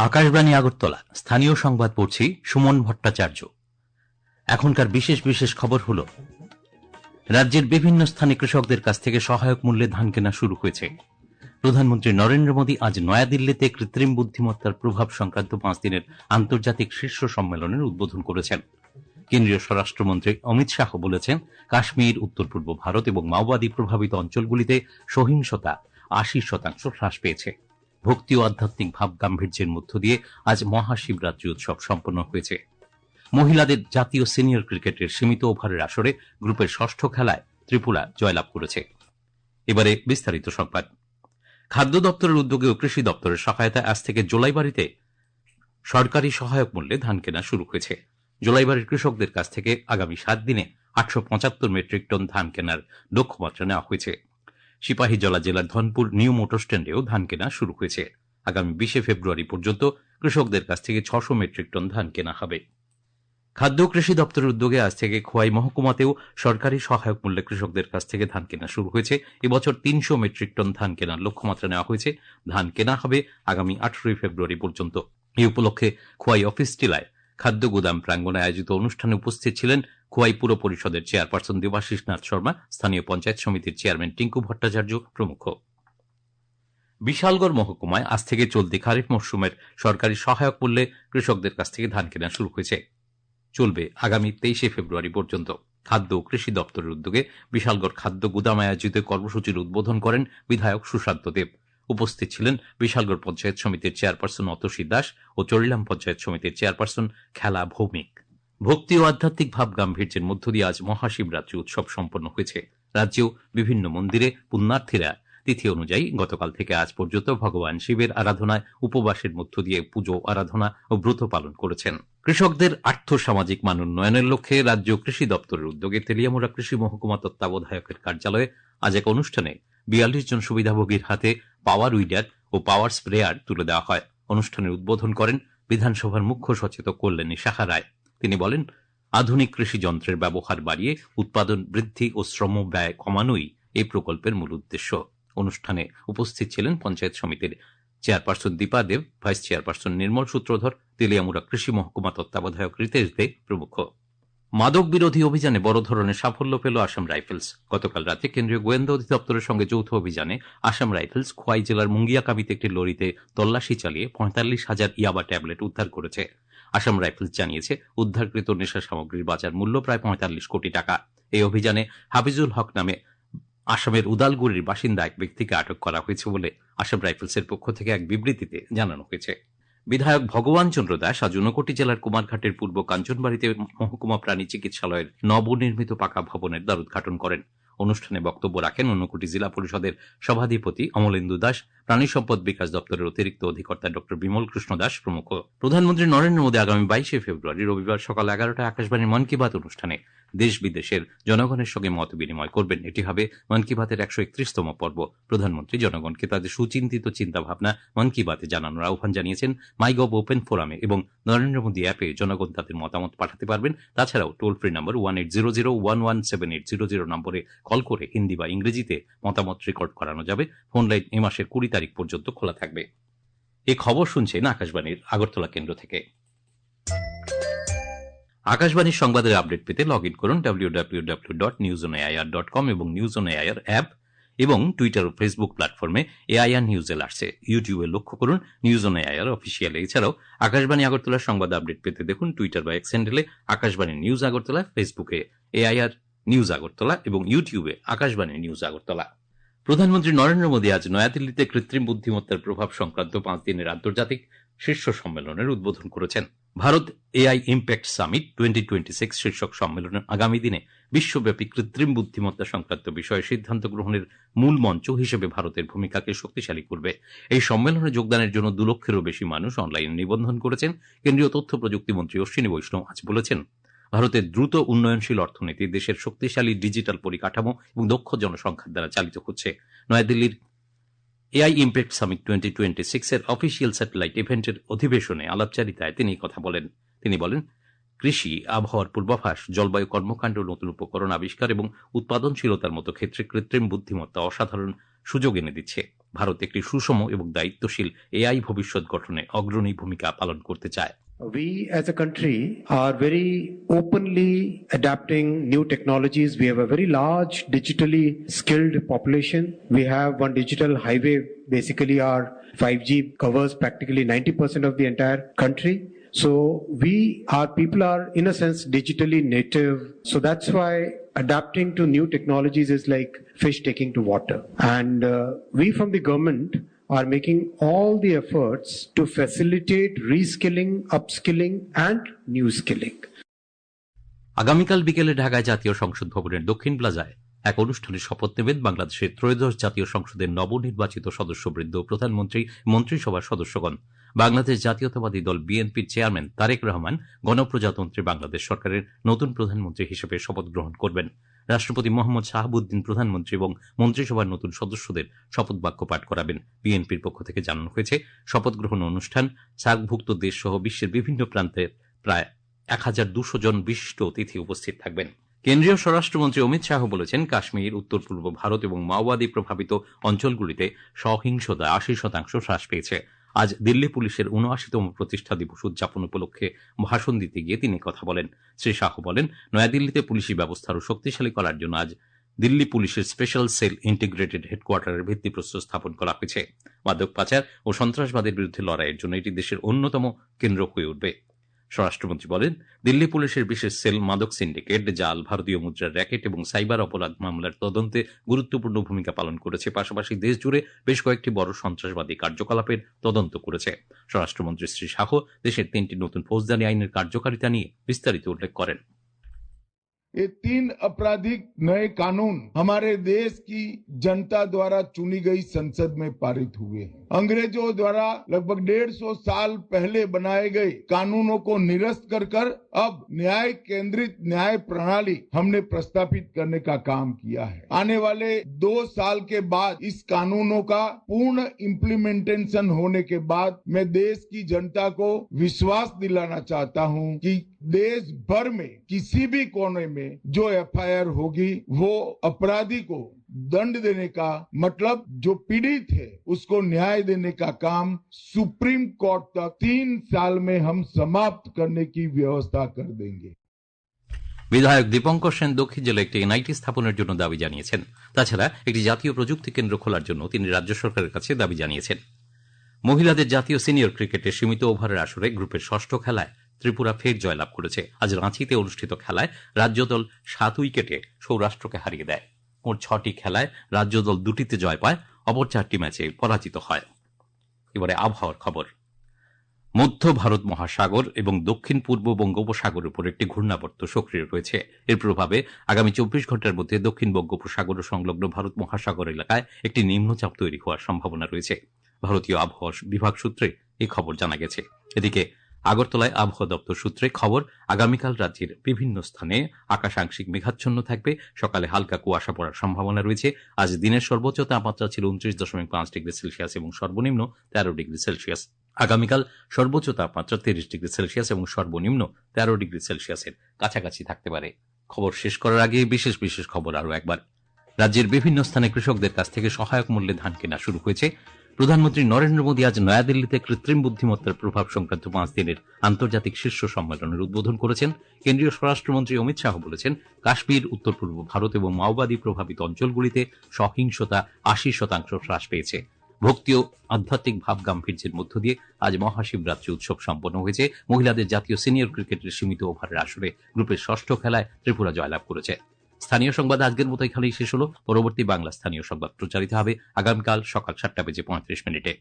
আকাশবাণী আগরতলা স্থানীয় সংবাদ পড়ছি সুমন ভট্টাচার্য। এখনকার বিশেষ বিশেষ খবর হল, রাজ্যের বিভিন্ন স্থানে কৃষকদের কাছ থেকে সহায়ক মূল্যে ধান কেনা শুরু হয়েছে। প্রধানমন্ত্রী নরেন্দ্র মোদী আজ নয়াদিল্লিতে কৃত্রিম বুদ্ধিমত্তার প্রভাব সংক্রান্ত 5 দিনের আন্তর্জাতিক শীর্ষ সম্মেলনের উদ্বোধন করেছেন। কেন্দ্রীয় স্বরাষ্ট্রমন্ত্রী অমিত শাহ বলেছেন, কাশ্মীর, উত্তর পূর্ব ভারত এবং মাওবাদী প্রভাবিত অঞ্চলগুলিতে সহিংসতা 80% হ্রাস পেয়েছে। ভক্তি ও আধ্যাত্মিক ভাব গাম্ভীর্যের মধ্য দিয়ে আজ মহাশিবরাত্রি উৎসব সম্পন্ন হয়েছে। মহিলাদের জাতীয় সিনিয়র ক্রিকেটের সীমিত ওভারের আসরে গ্রুপের 6ষ্ঠ খেলায় ত্রিপুরা জয়লাভ করেছে। এবারে বিস্তারিত সংবাদ। খাদ্য দপ্তরের উদ্যোগে ও কৃষি দপ্তরের সহায়তায় আজ থেকে জোলাইবাড়িতে সরকারি সহায়ক মূল্যে ধান কেনা শুরু হয়েছে। জোলাইবাড়ির কৃষকদের কাছ থেকে আগামী 7 দিনে 875 মেট্রিক টন ধান কেনার লক্ষ্যমাত্রা নেওয়া হয়েছে। সিপাহীজলা জেলার ধনপুর নিউ মোটর স্ট্যান্ডেও ধান কেনা শুরু হয়েছে। আগামী 20 ফেব্রুয়ারি পর্যন্ত কৃষকদের কাছ থেকে 600 মেট্রিক টন ধান কেনা হবে। খাদ্য কৃষি দপ্তরের উদ্যোগে আজ থেকে খোয়াই মহকুমাতেও সরকারি সহায়ক মূল্যে কৃষকদের কাছ থেকে ধান কেনা শুরু হয়েছে। এবছর 300 মেট্রিক টন ধান কেনার লক্ষ্যমাত্রা নেওয়া হয়েছে। ধান কেনা হবে আগামী 18 ফেব্রুয়ারি পর্যন্ত। এই উপলক্ষে খোয়াই অফিস টিলায় খাদ্য গুদাম প্রাঙ্গণে আয়োজিত অনুষ্ঠানে উপস্থিত ছিলেন খোয়াই পুর পরিষদের চেয়ারপারসন দেবাশিস নাথ শর্মা, স্থানীয় পঞ্চায়েত সমিতির চেয়ারম্যান টিঙ্কু ভট্টাচার্য প্রমুখ। বিশালগড় মহকুমায় আজ থেকে চলতি খারিফ মরশুমের সরকারি সহায়ক মূল্যে কৃষকদের কাছ থেকে ধান কেনা শুরু হয়েছে। চলবে আগামী 23 ফেব্রুয়ারি পর্যন্ত। খাদ্য ও কৃষি দপ্তরের উদ্যোগে বিশালগড় খাদ্য গুদামে আয়োজিত কর্মসূচির উদ্বোধন করেন বিধায়ক সুশান্ত দেব। উপস্থিত ছিলেন বিশালগড় পঞ্চায়েত সমিতির চেয়ারপারসন অতসী দাস ও চরিলাম পঞ্চায়েত সমিতির চেয়ারপারসন খেলা ভৌমিক। ভক্তি ও আধ্যাত্মিক ভাব গাম্ভীর্যের মধ্য দিয়ে আজ মহাশিবরাত্রি উৎসব সম্পন্ন হয়েছে। রাজ্যেও বিভিন্ন মন্দিরে পুণ্যার্থীরা তিথি অনুযায়ী গতকাল থেকে আজ পর্যন্ত ভগবান শিবের আরাধনায় উপবাসের মধ্য দিয়ে পুজো, আরাধনা ও ব্রত পালন করেছেন। কৃষকদের আর্থ সামাজিক মান উন্নয়নের লক্ষ্যে রাজ্য কৃষি দপ্তরের উদ্যোগে তেলিয়ামুড়া কৃষি মহকুমা তত্ত্বাবধায়কের কার্যালয়ে আজ এক অনুষ্ঠানে 42 জন সুবিধাভোগীর হাতে পাওয়ার উইডার ও পাওয়ার স্প্রেয়ার তুলে দেওয়া হয়। অনুষ্ঠানের উদ্বোধন করেন বিধানসভার মুখ্য সচেতক কল্যাণী সাহা রায়। তিনি বলেন, আধুনিক কৃষি যন্ত্রের ব্যবহার বাড়িয়ে উৎপাদন বৃদ্ধি ও শ্রম ব্যয় কমানোই এই প্রকল্পের মূল উদ্দেশ্য। অনুষ্ঠানে উপস্থিত ছিলেন পঞ্চায়েত সমিতির চেয়ারপারসন দীপা দেব, ভাইস চেয়ারপারসন নির্মল সূত্রধর, তেলিয়ামুড়া কৃষি মহকুমা তত্ত্বাবধায়ক রিতেশ দে প্রমুখ। মাদক বিরোধী অভিযানে বড় ধরনের সাফল্য পেল আসাম রাইফেলস। গতকাল রাতে কেন্দ্রীয় গোয়েন্দা অধিদপ্তরের সঙ্গে যৌথ অভিযানে আসাম রাইফেলস খোয়াই জেলার মুঙ্গিয়াকাবিতে একটি লরিতে তল্লাশি চালিয়ে 45,000 ইয়াবা ট্যাবলেট উদ্ধার করেছে। আসাম রাইফেলস জানিয়েছে, উদ্ধারকৃত নেশা সামগ্রীর বাজার মূল্য প্রায় 45 কোটি টাকা। এই অভিযানে হাফিজুল হক নামে আসামের উদালগুড়ির বাসিন্দা এক ব্যক্তিকে আটক করা হয়েছে বলে আসাম রাইফেলসের পক্ষ থেকে এক বিবৃতিতে জানানো হয়েছে। বিধায়ক ভগবান চন্দ্র দাস আজ ঊনকোটি জেলার কুমারঘাটের পূর্ব কাঞ্চনবাড়িতে মহকুমা প্রাণী চিকিৎসালয়ের নবনির্মিত পাকা ভবনের দ্বার উদ্ঘাটন করেন। অনুষ্ঠানে বক্তব্য রাখেন ঊনকোটি জেলা পরিষদের সভাধিপতি অমলেন্দু দাস, প্রাণী সম্পদ বিকাশ দপ্তরের অতিরিক্ত অধিকর্তা ড বিমল কৃষ্ণ দাস প্রমুখ। প্রধানমন্ত্রী নরেন্দ্র মোদী আগামী 22 ফেব্রুয়ারি রবিবার সকাল 11টায় আকাশবাণীর মন কি বাত অনুষ্ঠানে দেশ বিদেশের জনগণের সঙ্গে মত বিনিময় করবেন। এটি হবে মন কি বাতের 131তম পর্ব। প্রধানমন্ত্রী জনগণকে তাদের সুচিন্তিত চিন্তাভাবনা মন কি বাতে জানানোর আহ্বান জানিয়েছেন। মাইগভ ওপেন ফোরামে এবং নরেন্দ্র মোদী অ্যাপে জনগণ তাদের মতামত পাঠাতে পারবেন। তাছাড়াও টোল ফ্রি নম্বর 1800117800 নম্বরে কল করে হিন্দি বা ইংরেজিতে মতামত রেকর্ড করানো যাবে। ফোন লাইন এ মাসের 20 তারিখ পর্যন্ত খোলা থাকবে। এই খবর শুনছেন আকাশবাণীর আগরতলা কেন্দ্র থেকে। আকাশবাণীর সংবাদের আপডেট পেতে লগ ইন করুন www.newsonair.com এবং নিউজ অন এআইআর অ্যাপ এবং টুইটার ও ফেসবুক প্ল্যাটফর্মে এআইআর নিউজ এলার্টসে। ইউটিউবে লক্ষ্য করুন নিউজ অন এআইআর অফিসিয়াল। এছাড়াও আকাশবাণী আগরতলার সংবাদ আপডেট পেতে দেখুন টুইটার বা এক্স হ্যান্ডেলে আকাশবাণী নিউজ আগরতলা, ফেসবুকে এআইআর নিউজ আগরতলা এবং ইউটিউবে আকাশবাণী নিউজ আগরতলা। প্রধানমন্ত্রী নরেন্দ্র মোদী আজ নয়াদিল্লিতে কৃত্রিম বুদ্ধিমত্তার প্রভাব সংক্রান্ত 5 দিনের আন্তর্জাতিক শীর্ষ সম্মেলনের উদ্বোধন করেছেন। ভারত এআই ইম্প্যাক্ট সামিট 2026 শীর্ষক সম্মেলনের আগামী দিনে বিশ্বব্যাপী কৃত্রিম বুদ্ধিমত্তা সংক্রান্ত বিষয়ে সিদ্ধান্ত গ্রহণের মূল মঞ্চ হিসেবে ভারতের ভূমিকাকে শক্তিশালী করবে। এই সম্মেলনে যোগদানের জন্য 2 লক্ষেরও বেশি মানুষ অনলাইনে নিবন্ধন করেছেন। কেন্দ্রীয় তথ্য প্রযুক্তি মন্ত্রী অশ্বিনী বৈষ্ণব আজ বলেছেন, ভারতের দ্রুত উন্নয়নশীল অর্থনীতি দেশের শক্তিশালী ডিজিটাল পরিকাঠামো এবং দক্ষ জনসংখ্যার দ্বারা চালিত হচ্ছে। নয়াদিল্লির এআই ইম্প্যাক্ট সামিট 2026 এর অফিসিয়াল স্যাটেলাইট ইভেন্টের অধিবেশনে আলাপচারিতায় তিনি কথা বলেন। তিনি বলেন, কৃষি, আবহাওয়ার পূর্বাভাস, জলবায়ু কর্মকাণ্ড, নতুন উপকরণ আবিষ্কার এবং উৎপাদনশীলতার মতো ক্ষেত্রে কৃত্রিম বুদ্ধিমত্তা অসাধারণ সুযোগ এনে দিচ্ছে। ভারত একটি সুষম এবং দায়িত্বশীল এআই ভবিষ্যৎ গঠনে অগ্রণী ভূমিকা পালন করতে চায়। We as a country are very openly adapting new technologies. We have a very large digitally skilled population. We have one digital highway. Basically, our 5G covers practically 90% of the entire country. So our people are in a sense digitally native. So that's why adapting to new technologies is like fish taking to water. And we from the government are making all the efforts to facilitate reskilling, upskilling and new skilling. আগামীকাল বিকেলে ঢাকায় জাতীয় সংসদ ভবনের দক্ষিণ প্লাজায় এক অনুষ্ঠানে শপথ নেবেন বাংলাদেশের ত্রয়োদশ জাতীয় সংসদের নবনির্বাচিত সদস্যবৃন্দ, প্রধানমন্ত্রী, মন্ত্রিসভার সদস্যগণ। বাংলাদেশ জাতীয়তাবাদী দল বিএনপির চেয়ারম্যান তারেক রহমান গণপ্রজাতন্ত্রী বাংলাদেশ সরকারের নতুন প্রধানমন্ত্রী হিসেবে শপথ গ্রহণ করবেন। রাষ্ট্রপতি মোহাম্মদ শাহাবুদ্দিন প্রধানমন্ত্রী এবং মন্ত্রিসভার নতুন সদস্যদের শপথ বাক্য পাঠ করাবেন। বিএনপির পক্ষ থেকে জানানো হয়েছে, শপথ গ্রহণ অনুষ্ঠান সার্কভুক্ত দেশ সহ বিশ্বের বিভিন্ন প্রান্তের প্রায় 1200 জন বিশিষ্ট অতিথি উপস্থিত থাকবেন। কেন্দ্রীয় স্বরাষ্ট্রমন্ত্রী অমিত শাহ বলেছেন, কাশ্মীর, উত্তর পূর্ব ভারত এবং মাওবাদী প্রভাবিত অঞ্চলগুলিতে সহিংসতা 80% হ্রাস পেয়েছে। আজ দিল্লি পুলিশের 79তম প্রতিষ্ঠা দিবস উদযাপন উপলক্ষে ভাষণ দিতে গিয়ে তিনি কথা বলেন। শ্রী শাহ বলেন, নয়াদিল্লিতে পুলিশি ব্যবস্থা আরও শক্তিশালী করার জন্য আজ দিল্লি পুলিশের স্পেশাল সেল ইন্টিগ্রেটেড হেডকোয়ার্টারের ভিত্তিপ্রস্তর স্থাপন করা হয়েছে। মাদক পাচার ও সন্ত্রাসবাদের বিরুদ্ধে লড়াইয়ের জন্য এটি দেশের অন্যতম কেন্দ্র হয়ে উঠবে। স্বরাষ্ট্রমন্ত্রী বলেন, দিল্লি পুলিশের বিশেষ সেল মাদক সিন্ডিকেট, জাল, ভারতীয় মুদ্রার র্যাকেট এবং সাইবার অপরাধ মামলার তদন্তে গুরুত্বপূর্ণ ভূমিকা পালন করেছে। পাশাপাশি দেশজুড়ে বেশ কয়েকটি বড় সন্ত্রাসবাদী কার্যকলাপের তদন্ত করেছে। স্বরাষ্ট্রমন্ত্রী শ্রী শাহ দেশের 3টি নতুন ফৌজদারি আইনের কার্যকারিতা নিয়ে বিস্তারিত উল্লেখ করেন। ये 3 आपराधिक नए कानून हमारे देश की जनता द्वारा चुनी गई संसद में पारित हुए हैं। अंग्रेजों द्वारा लगभग 150 साल पहले बनाए गए कानूनों को निरस्त कर अब न्याय केंद्रित न्याय प्रणाली हमने प्रस्तापित करने का काम किया है। आने वाले 2 साल के बाद इस कानूनों का पूर्ण इम्प्लीमेंटेशन होने के बाद मैं देश की जनता को विश्वास दिलाना चाहता हूं कि देश भर में किसी भी कोने में जो एफआईआर होगी वो अपराधी को दंड देने का मतलब जो पीड़ित है उसको न्याय देने का काम सुप्रीम कोर्ट तक 3 साल में हम समाप्त करने की व्यवस्था कर देंगे। বিধায়ক দীপঙ্কর সেন দক্ষিণ জেলায় একটি এনআইটি স্থাপনের জন্য দাবি জানিয়েছেন। তাছাড়া একটি জাতীয় প্রযুক্তি কেন্দ্র খোলার জন্য তিনি রাজ্য সরকারের কাছে দাবি জানিয়েছেন। মহিলাদের জাতীয় সিনিয়র ক্রিকেটের সীমিত ওভারের আসরে গ্রুপের 6ষ্ঠ খেলায় ত্রিপুরা ফের জয়লাভ করেছে। আজ রাঁচিতে অনুষ্ঠিত খেলায় রাজ্য দল 7 উইকেটে সৌরাষ্ট্রকে হারিয়ে দেয়। মোট 6টি খেলায় রাজ্য দল 2টিতে জয় পায়, অপর 4টি ম্যাচে পরাজিত হয়। এবারে আবহাওয়ার খবর। মধ্য ভারত মহাসাগর এবং দক্ষিণ পূর্ব বঙ্গোপসাগরের উপর একটি ঘূর্ণাবর্ত সক্রিয় রয়েছে। এর প্রভাবে আগামী 24 ঘন্টার মধ্যে দক্ষিণ বঙ্গোপসাগর ও সংলগ্ন ভারত মহাসাগর এলাকায় একটি নিম্নচাপ তৈরি হওয়ার সম্ভাবনা রয়েছে। ভারতীয় আবহাওয়া বিভাগ সূত্রে এই খবর জানা গেছে। এদিকে আগরতলায় আবহাওয়া দপ্তর সূত্রে খবর, আগামীকাল রাজ্যের বিভিন্ন স্থানে আকাশ আংশিক মেঘাচ্ছন্ন থাকবে। সকালে হালকা কুয়াশা পড়ার সম্ভাবনা রয়েছে। আজ দিনের সর্বোচ্চ তাপমাত্রা ছিল 29.5 ডিগ্রি সেলসিয়াস এবং সর্বনিম্ন 13 ডিগ্রি সেলসিয়াস। আগামীকাল সর্বোচ্চ তাপমাত্রা 30 ডিগ্রি সেলসিয়াস এবং সর্বনিম্ন 13 ডিগ্রি সেলসিয়াসের কাছাকাছি থাকতে পারে। খবর শেষ করার আগে বিশেষ বিশেষ খবর আরও একবার। রাজ্যের বিভিন্ন স্থানে কৃষকদের কাছ থেকে সহায়ক মূল্যে ধান কেনা শুরু হয়েছে। প্রধানমন্ত্রী নরেন্দ্র মোদী আজ নয়াদিল্লিতে কৃত্রিম বুদ্ধিমত্তার প্রভাব সংক্রান্ত 5 দিনের আন্তর্জাতিক শীর্ষ সম্মেলনের উদ্বোধন করেছেন। কেন্দ্রীয় স্বরাষ্ট্রমন্ত্রী অমিত শাহ বলেছেন, কাশ্মীর, উত্তর পূর্ব ভারত এবং মাওবাদী প্রভাবিত অঞ্চলগুলিতে সহিংসতা 80% হ্রাস পেয়েছে। ভক্তি ও আধ্যাত্মিক ভাব গাম্ভীর্যের মধ্য দিয়ে আজ মহাশিবরাত্রি উৎসব সম্পন্ন হয়েছে। মহিলাদের জাতীয় সিনিয়র ক্রিকেটের সীমিত ওভারের আসরে গ্রুপের 6ষ্ঠ খেলায় ত্রিপুরা জয়লাভ করেছে। স্থানীয় সংবাদ আজকের মতো এখানেই শেষ হলো। পরবর্তী বাংলা স্থানীয় সংবাদ প্রচারিত হবে আগামীকাল সকাল 7:35 মিনিটে।